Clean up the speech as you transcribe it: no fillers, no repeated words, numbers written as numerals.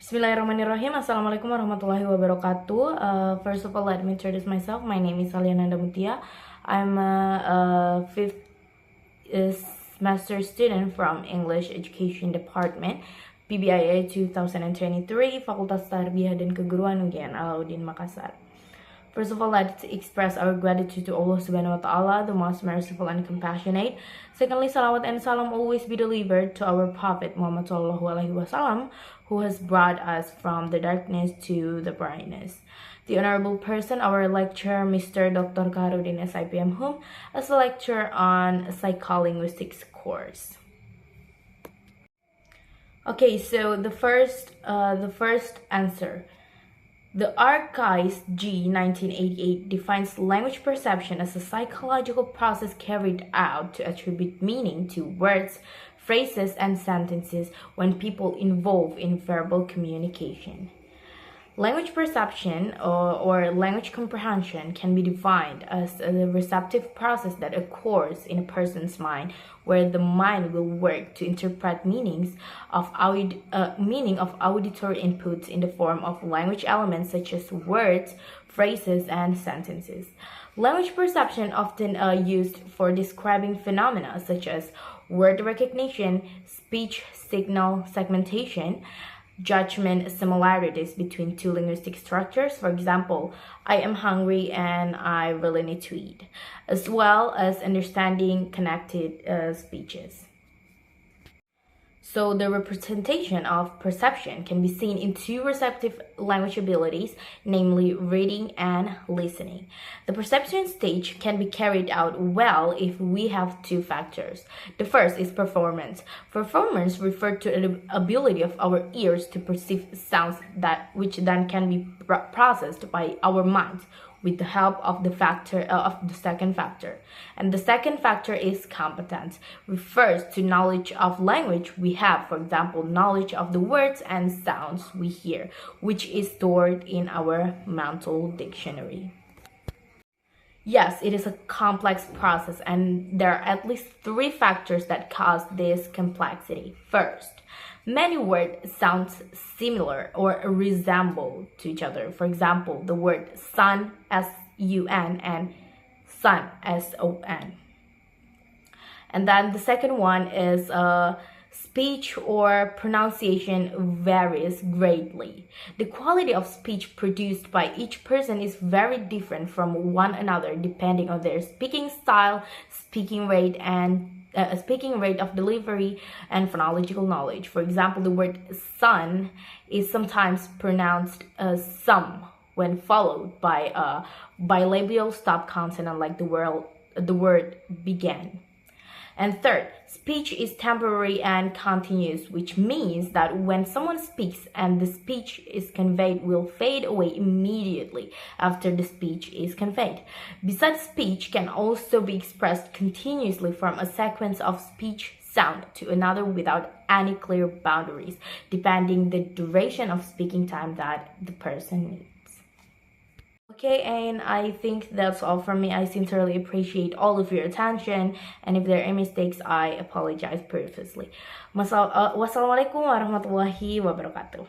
Bismillahirrahmanirrahim. Assalamualaikum warahmatullahi wabarakatuh. First of all, let me introduce myself. My name is Alya Nanda Muthia. I'm a fifth semester student from English Education Department, PBIA 2023, Fakultas Tarbiyah dan Keguruan UGM Alauddin Makassar. First of all, let's express our gratitude to Allah Subhanahu wa Ta'ala, the most merciful and compassionate. Secondly, salawat and salam always be delivered to our Prophet Muhammad Sallallahu Alaihi Wasallam, who has brought us from the darkness to the brightness. The honorable person, our lecturer, Mr. Dr. Kaharuddin, S.IP. M.Hum, as a lecturer on Psycholinguistics course. Okay, so the first answer. The Archives G 1988 defines language perception as a psychological process carried out to attribute meaning to words, phrases, and sentences when people involved in verbal communication. Language perception or language comprehension can be defined as a receptive process that occurs in a person's mind, where the mind will work to interpret meaning of auditory inputs in the form of language elements such as words, phrases, and sentences. Language perception often used for describing phenomena such as word recognition, speech signal segmentation, judgment similarities between two linguistic structures, for example, I am hungry and I really need to eat, as well as understanding connected speeches. So the representation of perception can be seen in two receptive language abilities, namely reading and listening. The perception stage can be carried out well if we have two factors. The first is performance. Performance refers to the ability of our ears to perceive sounds which then can be processed by our minds with the help of the second factor. And the second factor is competence, refers to knowledge of language we have, for example, knowledge of the words and sounds we hear, which is stored in our mental dictionary. Yes, it is a complex process, and there are at least three factors that cause this complexity. First, many words sound similar or resemble to each other. For example, the word sun, S-U-N, and sun, S-O-N. And then the second one is speech or pronunciation varies greatly. The quality of speech produced by each person is very different from one another depending on their speaking style, speaking rate of delivery, and phonological knowledge. For example, the word sun is sometimes pronounced as some when followed by a bilabial stop consonant like the word began. And third, speech is temporary and continuous, which means that when someone speaks and the speech is conveyed will fade away immediately after the speech is conveyed. Besides, speech can also be expressed continuously from a sequence of speech sound to another without any clear boundaries, depending the duration of speaking time that the person needs. Okay, and I think that's all from me. I sincerely appreciate all of your attention, and if there are any mistakes, I apologize profusely. Wassalamualaikum warahmatullahi wabarakatuh.